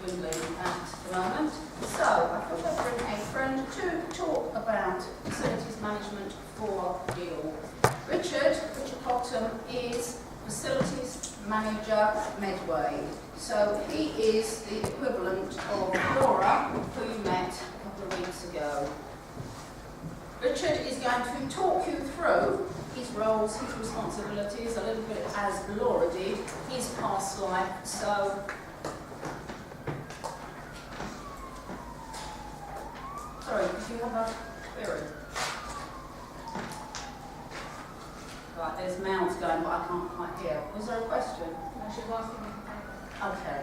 dwindling at the moment. So I thought I'd bring a friend to talk about facilities management for you. Richard Bottom is Facilities Manager Medway. So he is the equivalent of Laura, who you met a couple of weeks ago. Richard is going to talk you through his roles, his responsibilities, a little bit as Laura did, his past life. So, sorry, did you have a query? Right, there's mouths going, but I can't quite hear. Was there a question? No, she was asking me. Okay.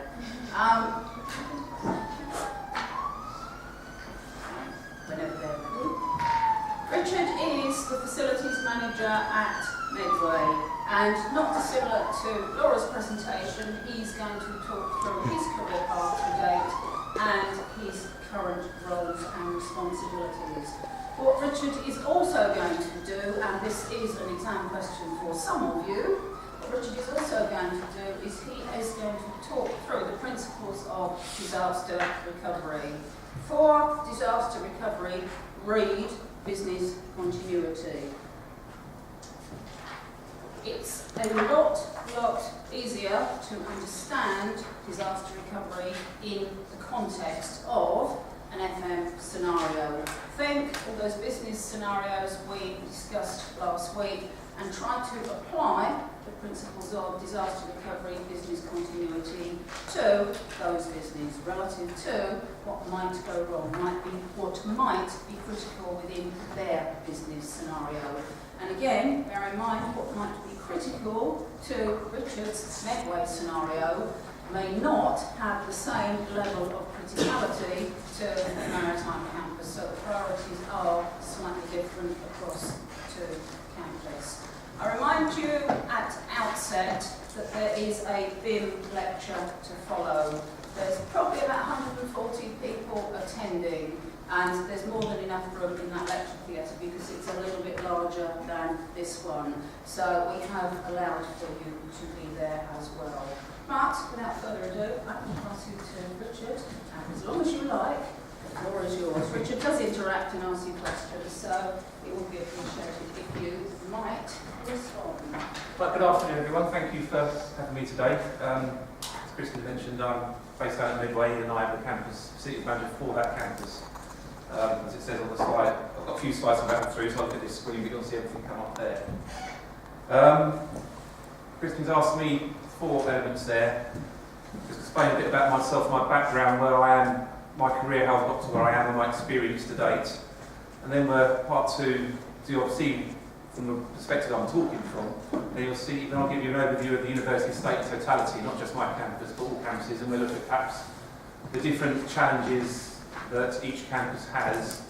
Whenever they're ready. Richard is the facilities manager at Medway, and not dissimilar to Laura's presentation, he's going to talk through his career path to date and his current roles and responsibilities. What Richard is also going to do, and this is an exam question for some of you, what Richard is also going to do is he is going to talk through the principles of disaster recovery. For disaster recovery, read business continuity. It's a lot easier to understand disaster recovery in the context of an FM scenario. Think all those business scenarios we discussed last week and try to apply the principles of disaster recovery, business continuity to those business relative to what might go wrong, what might be critical within their business scenario. And again, bear in mind what might be critical to Richard's Medway scenario may not have the same level of criticality to the Maritime campus, so the priorities are slightly different across two campuses. I remind you at outset that there is a BIM lecture to follow. There's probably about 140 people attending, and there's more than enough room in that lecture theatre because it's a little bit larger than this one. So we have allowed for you to be there as well. But without further ado, I can pass you to Richard, and as long as you like, the floor is yours. Richard does interact and ask you questions, so it would be appreciated if you might respond. Well, good afternoon, everyone. Thank you for having me today. As Kristen mentioned, I'm based out in Midway, and I'm the campus facilities manager for that campus. As it says on the slide, I've got a few slides I'm going through, so I'll look at this screen, but you'll see everything come up there. Kristen's asked me 4 elements there. Just explain a bit about myself, my background, where I am, my career, how I've got to where I am, and my experience to date. And then part 2, so you'll see from the perspective I'm talking from, then you'll see, then I'll give you an overview of the university estate in totality, not just my campus, but all campuses, and we'll look at perhaps the different challenges that each campus has,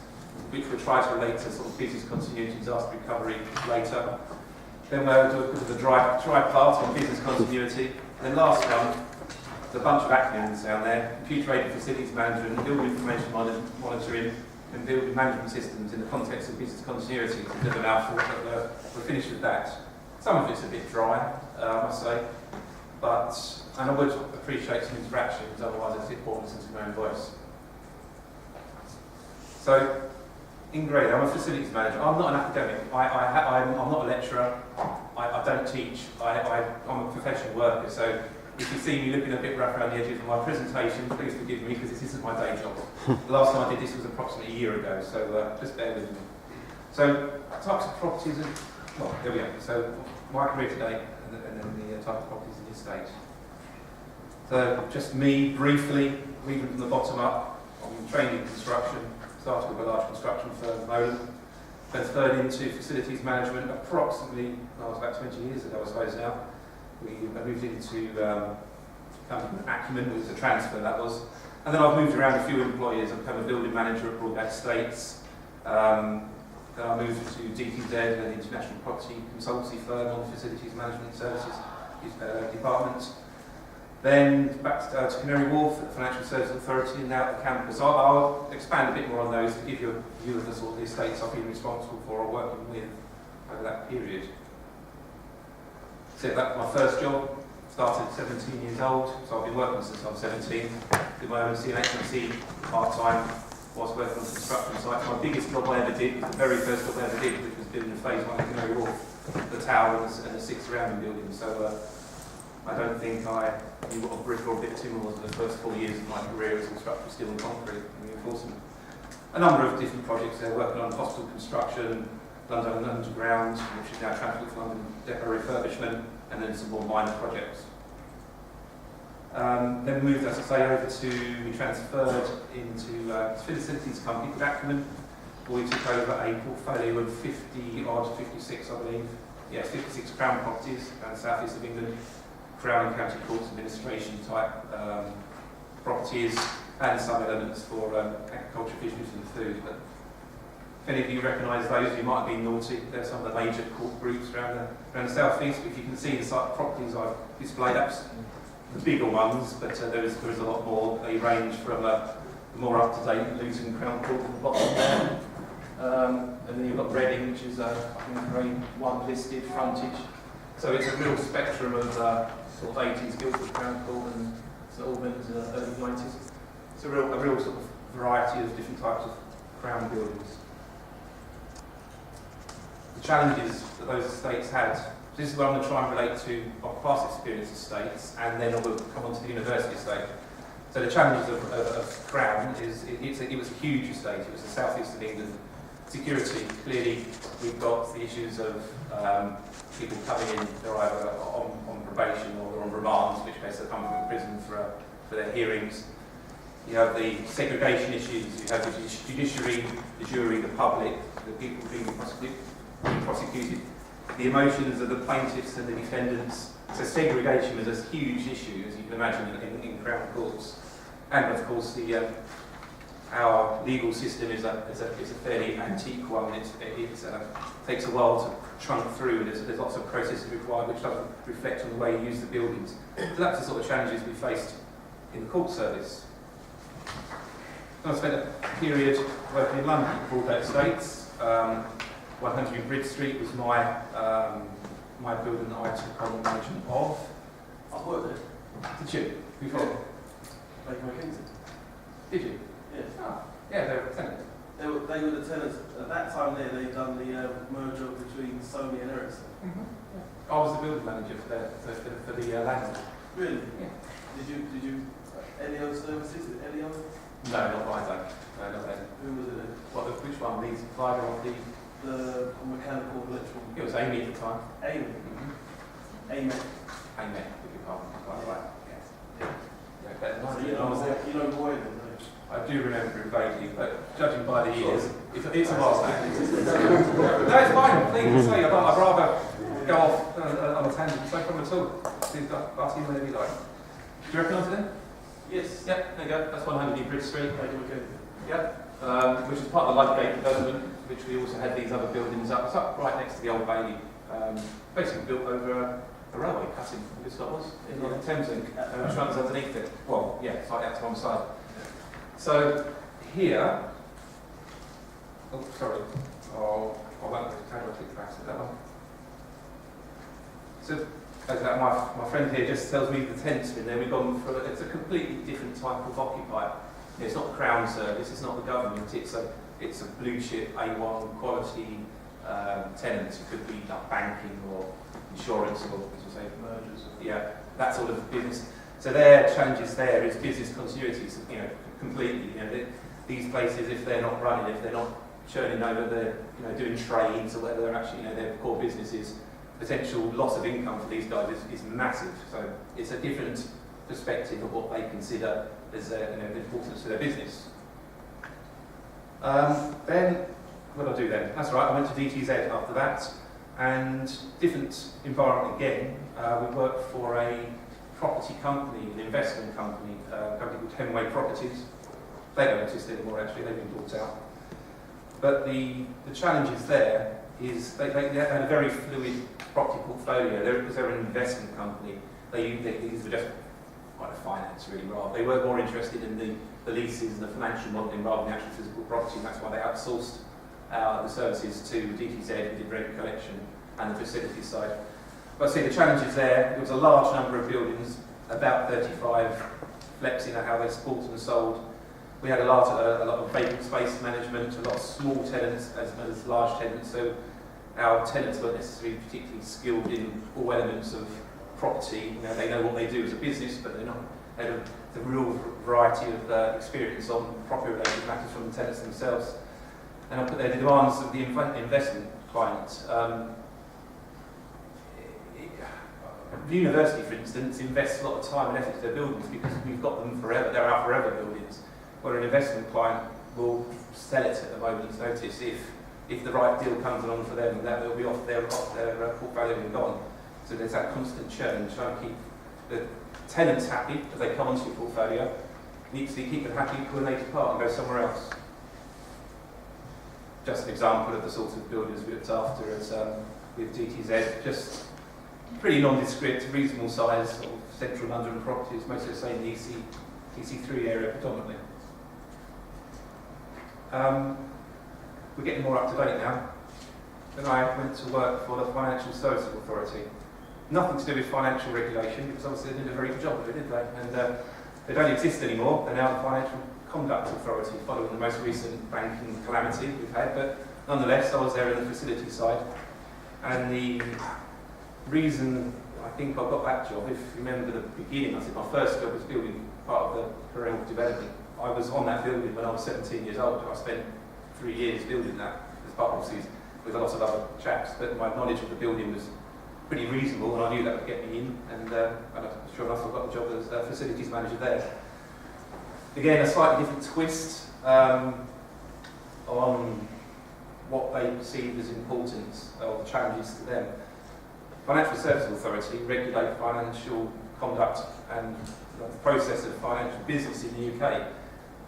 which we'll try to relate to sort of business continuity, disaster recovery later. Then we'll do a bit of the dry part on business continuity. And then last one, there's a bunch of acronyms down there: computer-aided facilities management, building information monitoring, and building management systems in the context of business continuity. It's a bit of a mouthful, but we're finished with that. Some of it's a bit dry, I must say, and I would appreciate some interactions, otherwise I sit bored and listen to my own voice. So, in grade, I'm a facilities manager. I'm not an academic. I'm not a lecturer. I don't teach. I'm a professional worker. So, if you see me looking a bit rough around the edges of my presentation, please forgive me because this isn't my day job. The last time I did this was approximately a year ago, so just bear with me. So, types of properties, well, there we go. So, my career today, and then the type of properties in the estate. So, just me, briefly, reading from the bottom up. I'm trained in construction. Started with a large construction firm in Poland, then third into facilities management approximately, that was about 20 years ago I suppose now. We moved into Acumen, it was a transfer that was, and then I've moved around a few employers. I've become a building manager at Broadgate Estates, then I moved to DTZ, an international property consultancy firm on the facilities management services department. Then back to Canary Wharf at the Financial Services Authority, and now at the campus. I'll expand a bit more on those to give you a view of the sort of the estates I've been responsible for or working with over that period. So that's my first job, started 17 years old, so I've been working since I was 17. Did my own CNHMC part-time whilst working on construction sites. My biggest job I ever did, the very first job I ever did, which was building the phase 1 Canary Wharf, the tower and the 6 surrounding buildings. So I don't think I knew what a brick or a bit of timber was for the first 4 years of my career as a structural steel and concrete and reinforcement. A number of different projects there, working on hospital construction, London Underground, which is now Transport for London Depot refurbishment, and then some more minor projects. Then we moved, as I say, over to, we transferred into a facilities company called Acumen, where we took over a portfolio of 56, I believe, 56 Crown properties around the south east of England, Crown and County Courts administration type properties, and some elements for agriculture, fisheries and food. But if any of you recognise those, you might have been naughty. They're some of the major court groups around the south east. If you can see the site properties I've displayed, that's the bigger ones, but there is a lot more. They range from the more up-to-date Luton Crown Court at the bottom there. And then you've got Reading, which is I think grade 1 listed frontage. So it's a real spectrum of sort of 80s Guildford Crown Court and St Albans early 90s. It's a real sort of variety of different types of Crown buildings. The challenges that those estates had. This is what I'm going to try and relate to our past experience estates, and then we'll come on to the university estate. So the challenges of Crown is it was a huge estate. It was the south east of England. Security, clearly we've got the issues of people coming in, they're either on probation or they're on remand, in which case they're coming from prison for their hearings. You have the segregation issues, you have the judiciary, the jury, the public, the people being prosecuted, the emotions of the plaintiffs and the defendants. So segregation is a huge issue, as you can imagine, in Crown courts. And of course, our legal system is a fairly antique one. It takes a while to trunk through. There's lots of processes required which doesn't reflect on the way you use the buildings. So that's the sort of challenges we faced in the court service. I spent a period working in London for Broadgate Estates. 100 Bridge Street was my building that I took on management of. I've worked there. Did you? Before? Baker McKenzie. Did you? Yes. Oh, yeah, they were tenants. They were the tenants. At that time there, they'd done the merger between Sony and Ericsson. Yeah. I was the building manager for the landlord. Really? Yeah. Did you any other services? Any other? No, not by that. No, not then. Who was it then? Which one? The provider of the... The mechanical, electrical. It was Amy at the time. Amy. Amy, Amy. beg your pardon. Quite right. Yes. Yeah. Yeah, better than So I was there. you know Roy then, don't you? I do remember it vaguely, but judging by the years, it's a while back. No, it's fine. Please say. I'd rather go off on a tangent. No problem at all. Please ask you whenever you like. Do you recognise it then? Yes. Yep, there you go. That's 100 New Bridge Street. Baker McKenzie. Yep. Which is part of the Ludgate development, which we also had these other buildings up. It's up right next to the Old Bailey. Basically built over a railway cutting, this was, in the Thames Link, which runs underneath it. Well, yeah, it's like out to one side. So here, oh, sorry, I won't click back to that one. So, my friend here just tells me the tent's been there. We've gone for it's a completely different type of occupier. It's not the Crown service, it's not the government, it's a blue chip A1 quality tenant. It could be like banking or insurance or, as you say, mergers. Yeah, that sort of business. So their challenges there is business continuity, completely. These places, if they're not running, if they're not churning over, they're doing trades or whatever they're actually, their core business is, potential loss of income for these guys is massive. So it's a different perspective of what they consider as the importance to their business. Then, what did I do then? That's right, I went to DTZ after that, and different environment again. We worked for a property company, an investment company, a company called Hemway Properties. They don't exist anymore actually, they've been bought out. But the challenges there is they had a very fluid property portfolio. Because they're an investment company, these were just quite a finance really rather. They were more interested in the leases and the financial modelling rather than the actual physical property, and that's why they outsourced the services to DTZ, who did rent collection and the facilities side. But see, the challenges there, it was a large number of buildings, about 35, flexing at how they're bought and sold. We had a lot of vacant space management, a lot of small tenants as well as large tenants, so our tenants weren't necessarily particularly skilled in all elements of property. You know, they know what they do as a business, but they're not had the real variety of experience on property-related matters from the tenants themselves. And I put there the demands of the investment client. The university, for instance, invests a lot of time and effort to their buildings because we've got them forever. They're our forever buildings. Where an investment client will sell it at the moment's notice if the right deal comes along for them, that will be off their portfolio and gone. So there's that constant churn, trying to keep the tenants happy as they come onto your portfolio, needs to keep them happy when they depart and go somewhere else. Just an example of the sort of buildings we looked after as with DTZ, just pretty nondescript, reasonable size, sort of central London properties, mostly the same EC3 area predominantly. We're getting more up to date now. Then I went to work for the Financial Services Authority. Nothing to do with financial regulation, because obviously they did a very good job of it, did they? And they don't exist anymore. They're now the Financial Conduct Authority, following the most recent banking calamity we've had. But nonetheless, I was there in the facility side. And the reason I think I got that job, if you remember the beginning, I said my first job was building part of the Corel development. I was on that building when I was 17 years old. I spent 3 years building that as part of obviously with a lot of other chaps, but my knowledge of the building was pretty reasonable, and I knew that would get me in, and sure enough I got the job as facilities manager there. Again, a slightly different twist on what they perceive as importance or the challenges to them. Financial Services Authority regulate financial conduct and the process of financial business in the UK.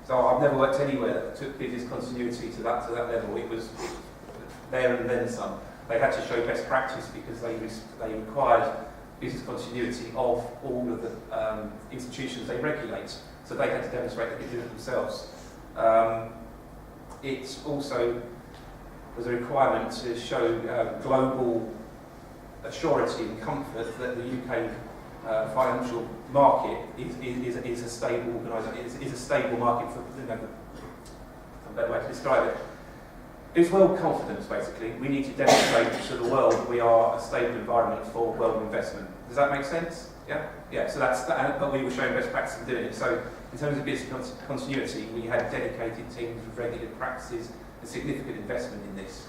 So I've never worked anywhere that took business continuity to that level. It was there and then some. They had to show best practice because they required business continuity of all of the institutions they regulate. So they had to demonstrate they could do it themselves. It also was a requirement to show global assurity and comfort that the UK financial market is a stable organisation, is a stable market for, you know, a better way to describe it. It's world confidence, basically. We need to demonstrate to the world that we are a stable environment for world investment. Does that make sense? Yeah? Yeah, so that's that, but we were showing best practice in doing it. So in terms of business continuity, we had dedicated teams with regular practices and significant investment in this.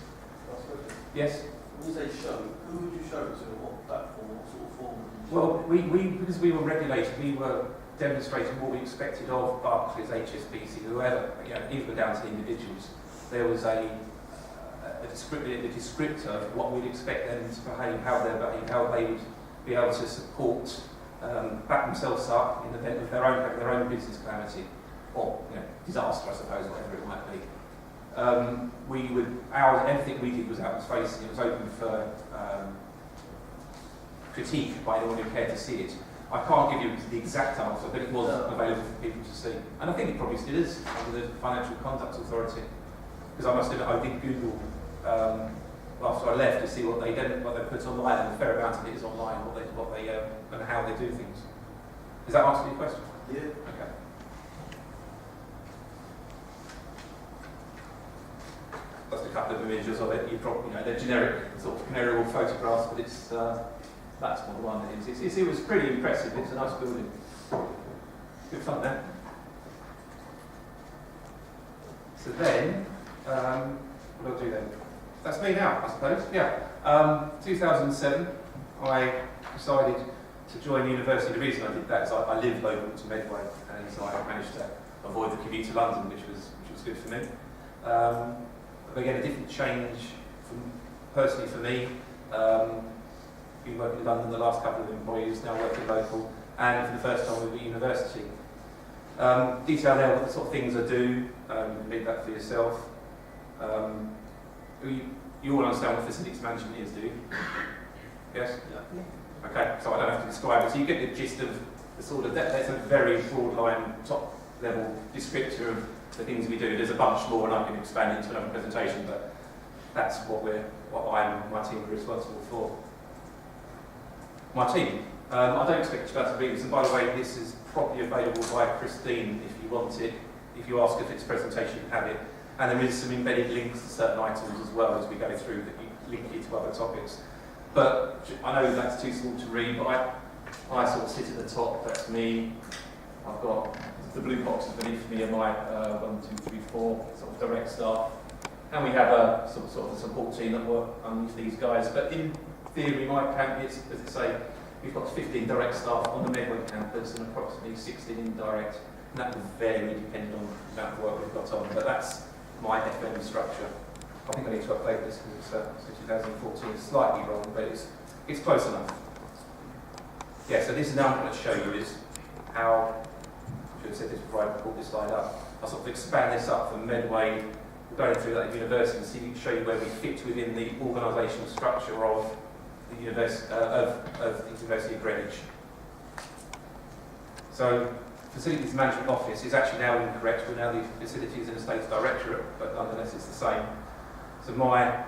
Yes? When you say show, who would you show it to? What platform? What sort of form? Well, because we were regulated, we were demonstrating what we expected of Barclays, HSBC, whoever, you know, even down to the individuals. There was a descriptor of what we'd expect them to behave, how they behave, how they would be able to support, back themselves up in the event of having their own business calamity, or, you know, disaster, I suppose, whatever it might be. Everything we did was out of space, it was open for critique by anyone who cared to see it. I can't give you the exact answer, but it was available for people to see. And I think it probably still is under the Financial Conduct Authority. Because I must admit, I did Google after I left to see what they put online, and a fair amount of it is online, and how they do things. Does that answer your question? Yeah. Okay. Just a couple of images of it. You probably, they're generic sort of aerial photographs, but it's that's what the one it is. It was pretty impressive. It's a nice building. Good fun there. So then, what do I do then? That's me now, I suppose. Yeah. 2007, I decided to join the university. The reason I did that is I live local to Medway, and so I managed to avoid the commute to London, which was good for me. But again, a different change personally for me. Been working in London, the last couple of employees, now working local, and for the first time with the university. Detail there what the sort of things I do, you can read that for yourself. You all understand what facilities management is, do you? Yes? Yeah. Okay, so I don't have to describe it. So you get the gist of the sort of, that's a very broad line, top level descriptor of the things we do. There's a bunch more and I can expand into another presentation, but that's what I and my team are responsible for. my team. I don't expect you to read this, and by the way, this is properly available by Christine if you want it. If you ask if it's presentation, you have it. And there is some embedded links to certain items as well as we go through that you link you to other topics. But I know that's too small to read, but I sort of sit at the top, that's me. I've got the blue boxes beneath me are my 1, 2, 3, 4 sort of direct staff. And we have a sort of a support team that work underneath these guys. But in theory, my campus, as I say, we've got 15 direct staff on the Medway campus and approximately 16 indirect. And that will vary depending on the amount of work we've got on. But that's my FM structure. I think I need to update this because it's 2014. It's slightly wrong, but it's close enough. Yeah, so this is now I'm going to show you is how, I should have said this before I pulled this slide up, I'll sort of expand this up from Medway, going through that at university and show you where we fit within the organisational structure of the University of Greenwich. So, Facilities Management Office is actually now incorrect. We're now the Facilities and Estates Directorate, but nonetheless it's the same. So my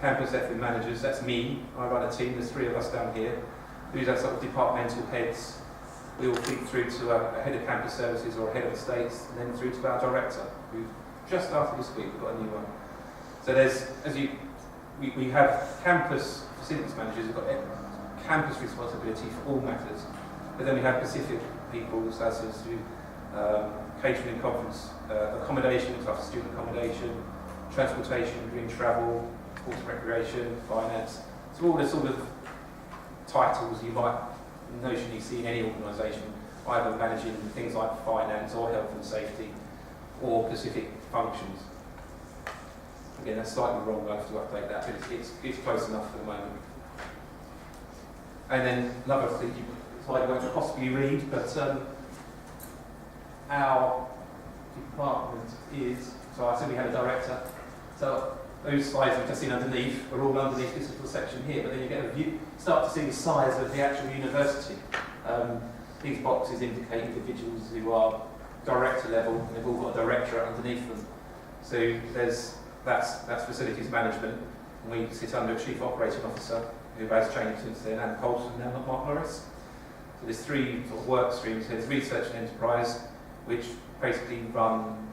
campus FM managers, that's me. I run a team, there's 3 of us down here. These are sort of departmental heads. We all feed through to a head of campus services or a head of estates, and then through to our director, who just started this week. We've got a new one. So there's, we have campus facilities managers who've got campus responsibility for all matters, but then we have specific people, such as catering and conference accommodation, looks after student accommodation, transportation, green travel, sports and recreation, finance. So all the sort of titles you might notionally see in any organisation, either managing things like finance or health and safety, or specific functions. Again, that's slightly wrong, I have to update that, but it's close enough for the moment. And then another thing slide I won't possibly read, but our department is, so I said we had a director, so those slides we've just seen underneath are all underneath this little section here, but then you get a view, start to see the size of the actual university. These boxes indicate individuals who are director level, and they've all got a directorate underneath them. So that's facilities management, and we sit under a chief operating officer who has changed since then, Anne Colson, now not Mark Norris. So there's 3 sort of work streams. There's research and enterprise, which basically run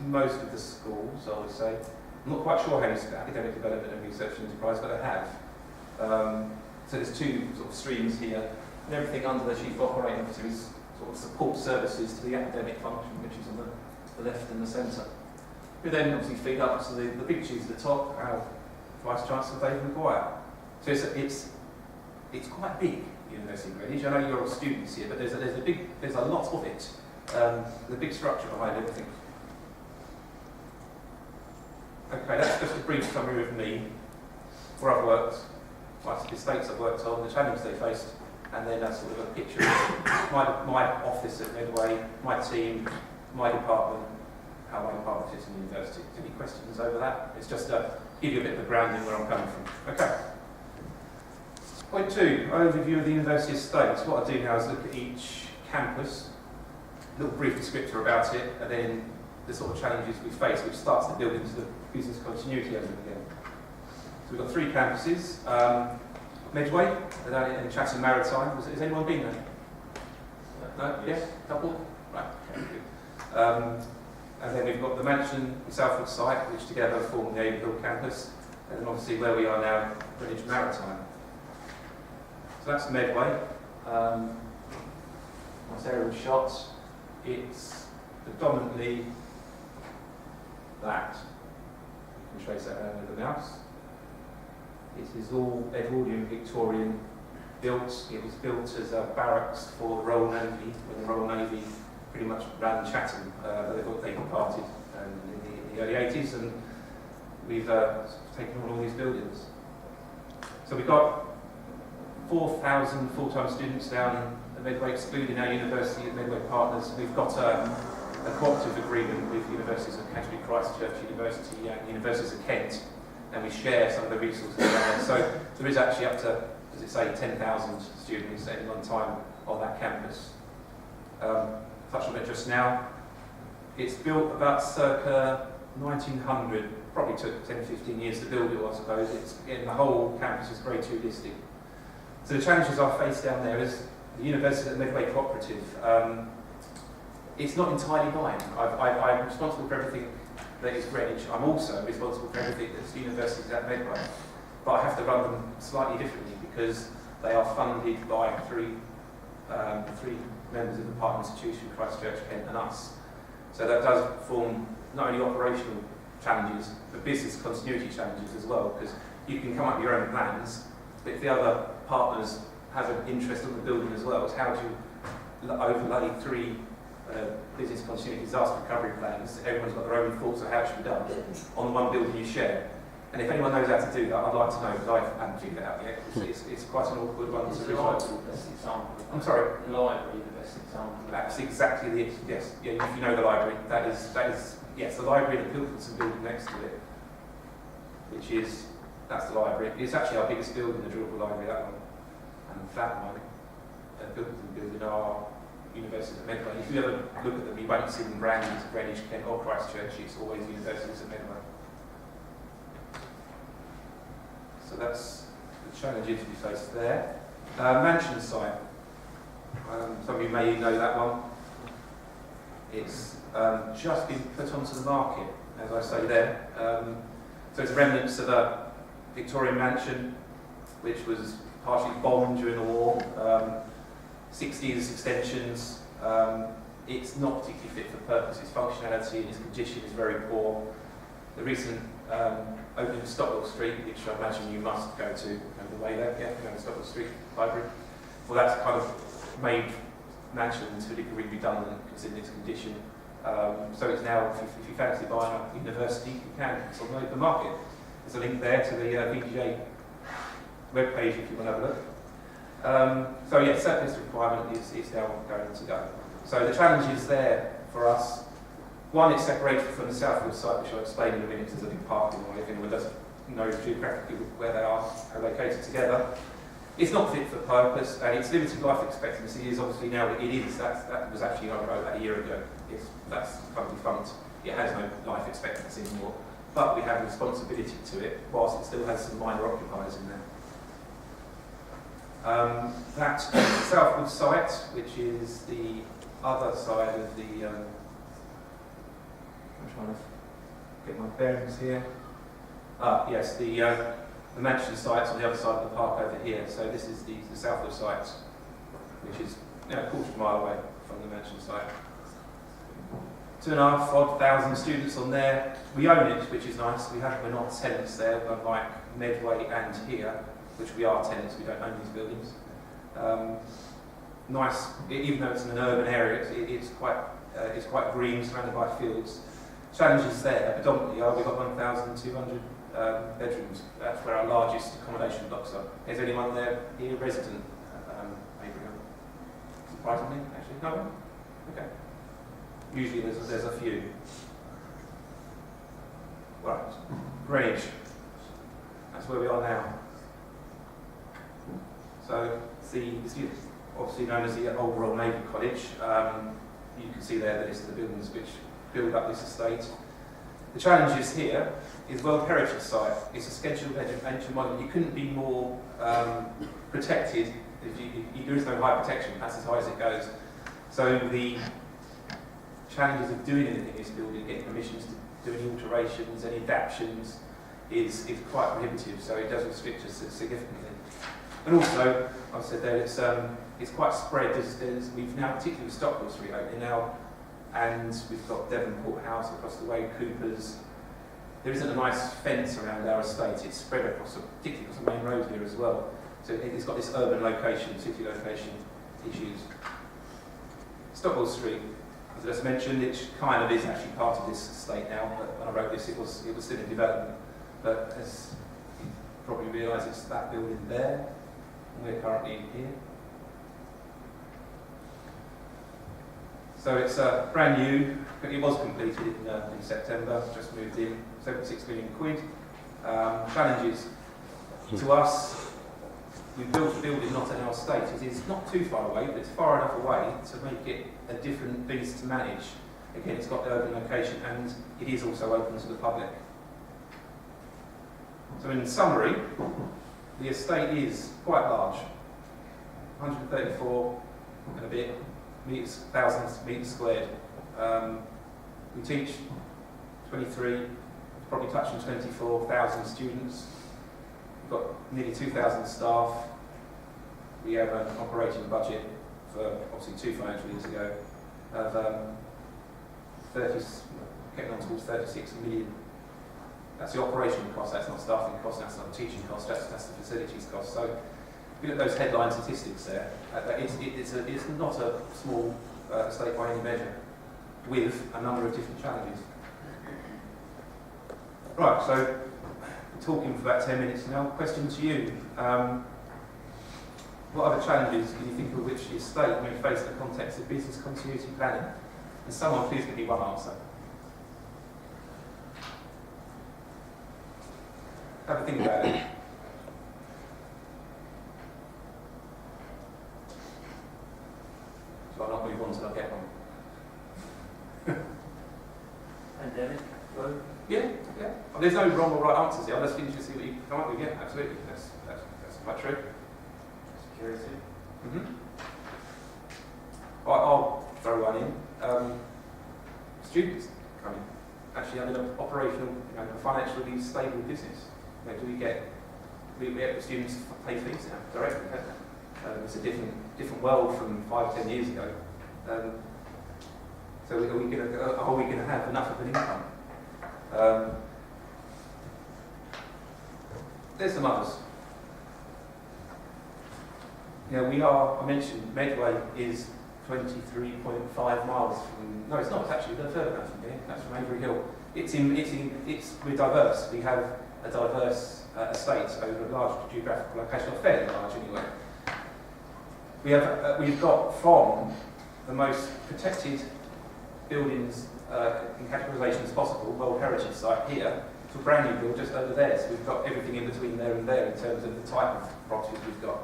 most of the schools, I would say. I'm not quite sure how you split academic development and research and enterprise, but I have. So there's 2 sort of streams here, and everything under the chief operating officer is sort of support services to the academic function, which is on the left and the centre. We then obviously feed up to the big cheese at the top, our Vice Chancellor David Maguire. So it's quite big, University of Greenwich. I know you're all students here, but there's a lot of it. The big structure behind everything. Okay, that's just a brief summary of me, where I've worked, the estates I've worked on, the challenges they faced, and then that's sort of a picture of my office at Medway, my team, my department, how my department fits in the university. Any questions over that? It's just to give you a bit of a grounding where I'm coming from. Okay. Point 2, overview of the university estates. What I do now is look at each campus, a little brief descriptor about it, and then the sort of challenges we face, which starts to build into the business continuity over again. So we've got 3 campuses. Medway, in Chatham Maritime. Has anyone been there? No? Yes? Couple? Right. Okay, good. And then we've got the Mansion and Southwood site, which together form the Aberhill campus, and then obviously where we are now, Greenwich Maritime. So that's Medway. Nice aerial shots. It's predominantly that. You can trace that around with the mouse. It is all Edwardian Victorian built. It was built as a barracks for the Royal Navy, when the Royal Navy pretty much ran Chatham. They departed in the early 80s, and we've taken on all these buildings. So we've got 4,000 full-time students down at Medway, excluding our university at Medway Partners. We've got a cooperative agreement with universities of Canterbury, Christchurch University and universities of Kent, and we share some of the resources there. So there is actually up to, as it say, 10,000 students at any one time on that campus. Touched on it just now. It's built about circa 1900, probably took 10, 15 years to build it, I suppose. Again, the whole campus is Grade 2 listed. So the challenges I face down there is the University at Medway Cooperative. It's not entirely mine. I'm responsible for everything that is Greenwich. I'm also responsible for everything that's universities at Medway. But I have to run them slightly differently because they are funded by three members of the partner institution, Christchurch, Kent and us. So that does form not only operational challenges, but business continuity challenges as well, because you can come up with your own plans, but if the other partners have an interest in the building as well, it's how do you overlay three business continuity disaster recovery plans, everyone's got their own thoughts of how it should be done, on the one building you share. And if anyone knows how to do that, I'd like to know, because I haven't figured it out yet. It's quite an awkward one to resolve. Best example. I'm sorry? The library, the best example. That's exactly the, yes, yeah, if you know the library, that is, yes, the library and the Pilkington building next to it, which is, that's the library. It's actually our biggest building, the Dribble Library, that one. And that one, the Pilkington building, our universities at Medway. If you ever look at them, you won't see them branded as Greenwich, Kent or Christchurch, it's always universities at Medway. So that's the challenges we face there. Mansion site. Some of you may know that one. It's just been put onto the market, as I say there. So it's remnants of a Victorian mansion, which was partially bombed during the war. 60 years extensions. It's not particularly fit for purpose. Its functionality and its condition is very poor. The recent opening of Stockwell Street, which I imagine you must go to over the way there, yeah, you know, the Stockwell Street Library. Well, that's kind of made mansion to a degree redundant considering its condition. So it's now, if you fancy buying a university, you can. It's on the open market. There's a link there to the VGA webpage if you want to have a look. So yeah, surface requirement is now going to go. So the challenges there for us, one, it's separated from the Southfield site, which I'll explain in a minute, there's a big parking lot, if anyone doesn't know geographically where they are located together. It's not fit for purpose, and its limited life expectancy is obviously now that it is. That was actually on road about a year ago. That's kind of defunct. It has no life expectancy anymore. But we have a responsibility to it, whilst it still has some minor occupiers in there. That Southwood site, which is the other side of the I'm trying to get my bearings here. Yes, the mansion site's on the other side of the park over here. So this is the Southwood site, which is a quarter of a mile away from the mansion site. 2,500 students on there. We own it, which is nice. We're not tenants there, unlike Medway and here, which we are tenants. We don't own these buildings. Nice, even though it's in an urban area, it's quite green, surrounded by fields. Challenges there predominantly are we've got 1,200 bedrooms. That's where our largest accommodation blocks are. Is anyone there here resident? Abraham? Surprisingly, actually, no one. Okay. Usually there's a few. Right, Greenwich. That's where we are now. So it's obviously known as the Old Royal Navy College. You can see there the list of the buildings which build up this estate. The challenges here is World Heritage Site. It's a scheduled ancient monument. You couldn't be more protected. There is no high protection. That's as high as it goes. So the challenges of doing anything in this building, getting permissions to do any alterations, any adaptations, is quite prohibitive. So it does restrict us significantly. And also, I said there, it's quite spread. We've now, particularly with Stockwell Street opening now, and we've got Devonport House across the way, Cooper's. There isn't a nice fence around our estate. It's spread across, particularly across the main road here as well. So it's got this urban location, city location issues. Stockwell Street, as I just mentioned, it kind of is actually part of this estate now. But when I wrote this, it was still in development. But as you probably realise, it's that building there. We're currently in here. So it's brand new. It was completed in September, just moved in, 76 million quid. Challenges to us, we built a building not in our estate. It is not too far away, but it's far enough away to make it a different beast to manage. Again, it's got the urban location and it is also open to the public. So in summary, the estate is quite large. 134 and a bit meters, thousands meters squared. We teach 23, probably touching 24,000 students. We've got nearly 2,000 staff. We have an operating budget for obviously 2 financial years ago of 30, getting on towards 36 million. That's the operational cost, that's not staffing cost, that's not teaching cost, that's the facilities cost. So if you look at those headline statistics there, it's not a small estate by any measure, with a number of different challenges. Right, so we're talking for about 10 minutes now. Question to you. What other challenges can you think of which the estate may face in the context of business continuity planning? And someone please give me one answer. Have a think about it. So I'll not move on until I get one. Pandemic, growth. Yeah. There's no wrong or right answers here. I'm just interested to see what you come up with. Yeah, absolutely. That's quite true. Security. I'll throw one in. Students coming, actually having an operational, financially stable business. Do we get students pay fees now directly? It's a different world from 5-10 years ago. So are we going to have enough of an income? There's some others. I mentioned Medway is 23.5 miles from, no it's not, it's actually a bit further down from here, that's from Avery Hill. We're diverse, we have a diverse estate over a large geographical location, or fairly large anyway. We've got from the most protected buildings in categorisation as possible, World Heritage Site here, to a brand new build just over there, so we've got everything in between there and there in terms of the type of properties we've got.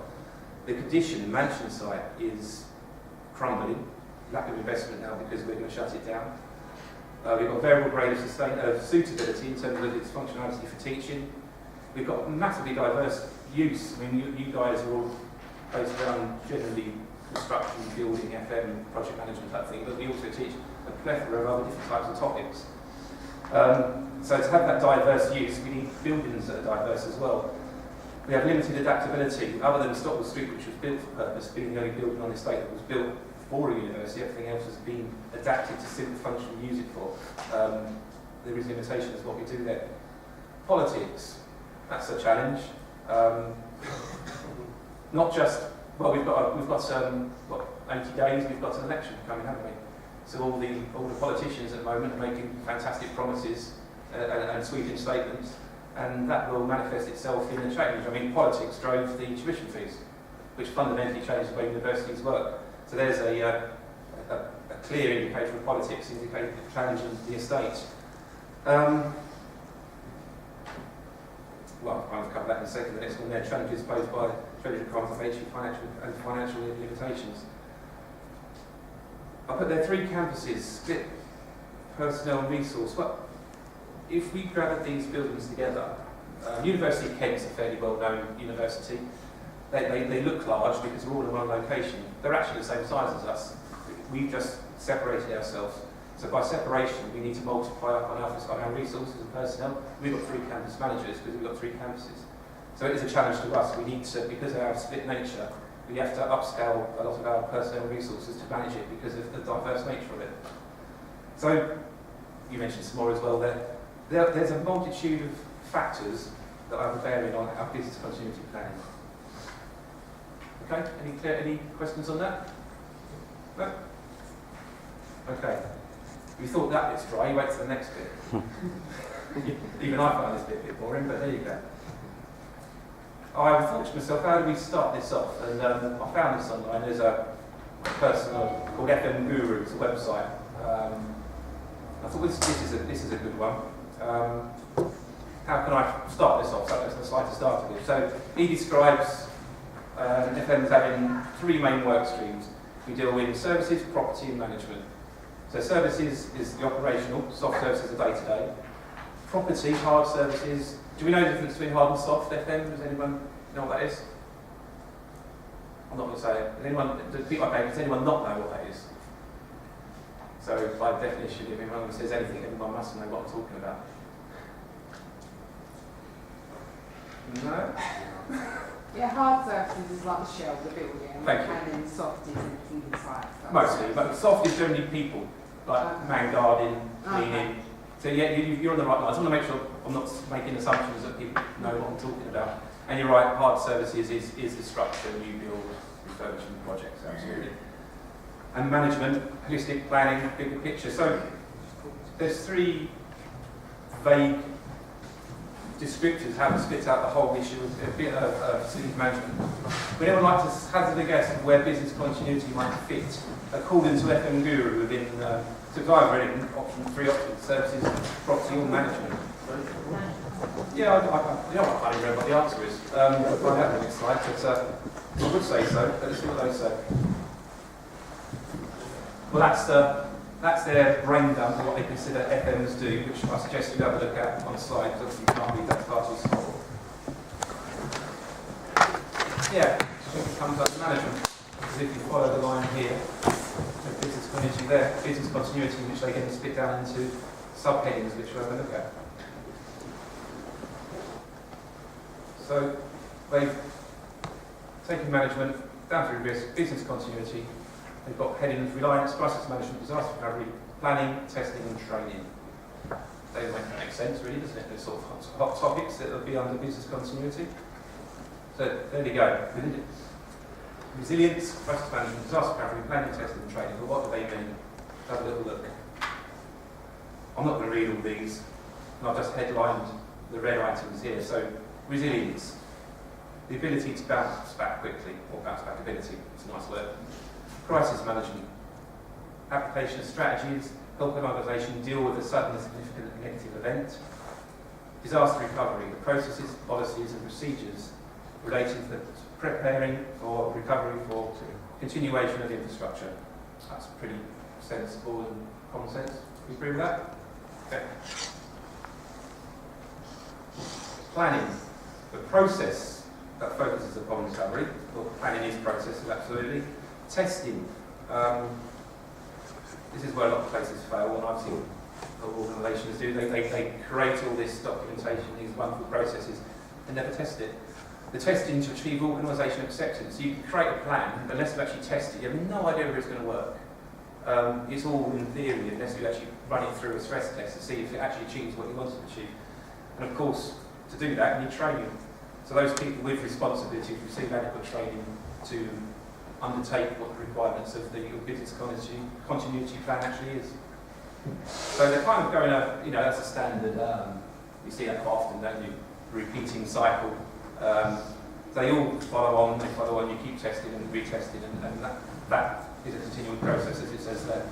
The condition, mansion site, is crumbling, lack of investment now because we're going to shut it down. We've got a variable grade of suitability in terms of its functionality for teaching. We've got massively diverse use. I mean, you guys are all based around generally construction, building, FM, project management type thing, but we also teach a plethora of other different types of topics. So to have that diverse use, we need buildings that are diverse as well. We have limited adaptability, other than Stockwell Street, which was built for purpose, being the only building on the estate that was built for a university. Everything else has been adapted to suit the function we use it for. There is limitations to what we do there. Politics, that's a challenge. Not just, well, we've got 80 days, we've got an election coming, haven't we? So all the politicians at the moment are making fantastic promises and sweeping statements, and that will manifest itself in a change. I mean, politics drove the tuition fees, which fundamentally changed the way universities work. So there's a clear indicator of politics indicating the challenge of the estate. Well, I'll cover that in a second. The next one there, challenges posed by treasury requirements of financial limitations. I put there 3 campuses, split personnel and resource. Well, if we gathered these buildings together, University of Kent is a fairly well-known university. They look large because we're all in one location. They're actually the same size as us. We've just separated ourselves. So by separation, we need to multiply up on our resources and personnel. We've got 3 campus managers because we've got 3 campuses. So it is a challenge to us. We need to, because of our split nature, we have to upscale a lot of our personnel resources to manage it because of the diverse nature of it. So you mentioned some more as well there. There's a multitude of factors that have a bearing on our business continuity planning. Okay, any questions on that? No? Okay. You thought that bit's dry, you wait to the next bit. Even I found this bit a bit boring, but there you go. I thought to myself, how do we start this off? And I found this online. There's a person called FM Guru, it's a website. I thought this is a good one. How can I start this off? So that's the slide to start with. So he describes FM as having 3 main work streams. We deal with services, property and management. So services is the operational, soft services are day-to-day. Property, hard services. Do we know the difference between hard and soft FM? Does anyone know what that is? I'm not going to say it. Does anyone, does anyone not know what that is? So by definition, if anyone says anything, everyone must know what I'm talking about. No? Yeah, hard surfaces is like the shell of the building, Thank you. and then soft is anything inside. Mostly, but soft is generally people, like man guarding, cleaning. So yeah, you're on the right line. I just want to make sure I'm not making assumptions that people know what I'm talking about. And you're right, hard services is the structure, new build, refurbishment projects, absolutely. And management, holistic planning, bigger picture. So there's three vague descriptors how to split out the whole issue of a bit of facilities management. Would anyone like to hazard a guess of where business continuity might fit according to FM Guru within so it's either in option 3 options, services, property or management? Yeah, I can't even remember what the answer is. I'll find out on the next slide, but I would say so, but let's see what they say. Well, that's their brain dump of what they consider FMs do, which I suggest you have a look at on the slide, because obviously you can't read that far too small. Yeah, I think it comes up to management, because if you follow the line here, the business continuity there, business continuity, which they can split down into subheadings, which we'll have a look at. So they've taken management down through risk, business continuity. They've got headings: reliance, crisis management, disaster recovery, planning, testing, and training. They make sense, really, doesn't it? They're sort of hot topics that will be under business continuity. So there you go. Resilience, crisis management, disaster recovery, planning, testing, and training. Well, what do they mean? Have a little look. I'm not going to read all these, and I've just headlined the red items here. So resilience, the ability to bounce back quickly, or bounce back ability, it's a nice word. Crisis management, application of strategies, help an organisation deal with a sudden and significant negative event. Disaster recovery, the processes, policies and procedures relating to preparing for recovery for continuation of infrastructure. That's pretty sensible and common sense. Do you agree with that? Okay. Planning, the process that focuses upon recovery. Well, planning is processes, absolutely. Testing. This is where a lot of places fail, and I've seen organisations do. They create all this documentation, these wonderful processes, and never test it. The testing to achieve organisation acceptance. You can create a plan, but unless you actually test it, you have no idea whether it's going to work. It's all in theory, unless you actually run it through a stress test to see if it actually achieves what you want it to achieve. And of course, to do that, you need training. So those people with responsibility receive adequate training to undertake what the requirements of the business continuity plan actually is. So they're kind of going up, that's a standard, you see that quite often, don't you? Repeating cycle. They all follow on, you keep testing and retesting, and that is a continual process, as it says there.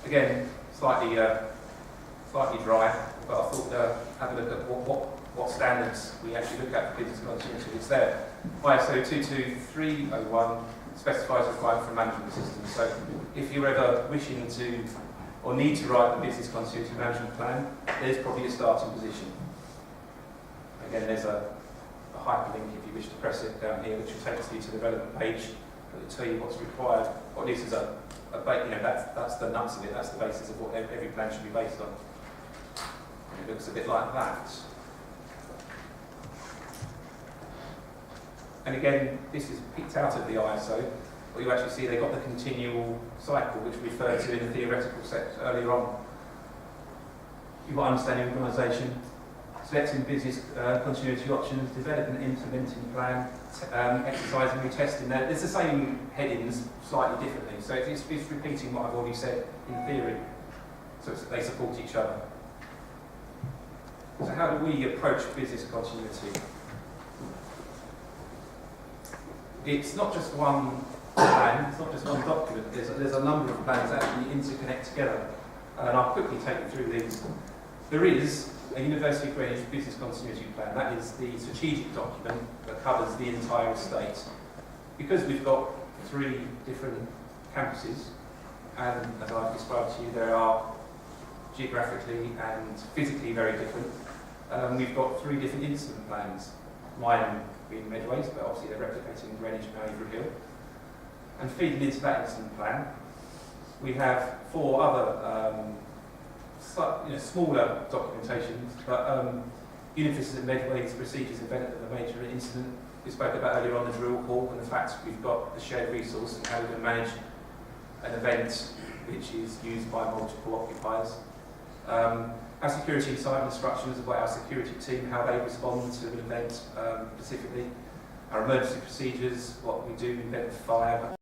Again, slightly dry, but I thought have a look at what standards we actually look at for business continuity. It's there. ISO 22301 specifies requirement for management systems. So if you're ever wishing to or need to write the business continuity management plan, there's probably a starting position. Again, there's a hyperlink if you wish to press it down here, which will take you to the relevant page that will tell you what's required. Or at least as that's the nuts of it. That's the basis of what every plan should be based on. And it looks a bit like that. And again, this is picked out of the ISO. What you actually see, they've got the continual cycle, which we referred to in the theoretical set earlier on. You've got understanding organisation, selecting business continuity options, developing and implementing plan, exercising, retesting. Now, it's the same headings, slightly differently. So it's repeating what I've already said in theory. So they support each other. So how do we approach business continuity? It's not just one plan, it's not just one document. There's a number of plans that actually interconnect together. And I'll quickly take you through these. There is a University of Greenwich business continuity plan. That is the strategic document that covers the entire estate. Because we've got 3 different campuses, and as I've described to you, they are geographically and physically very different. We've got 3 different incident plans. Mine being Medways, but obviously they're replicating Greenwich and Overy Hill. And feeding into that incident plan, we have 4 other smaller documentations, but units at Medway's procedures event of a major incident. We spoke about earlier on the drill call and the fact we've got the shared resource and how we're going to manage an event which is used by multiple occupiers. Our security and cyber instructions about our security team, how they respond to an event specifically. Our emergency procedures, what we do in event of fire,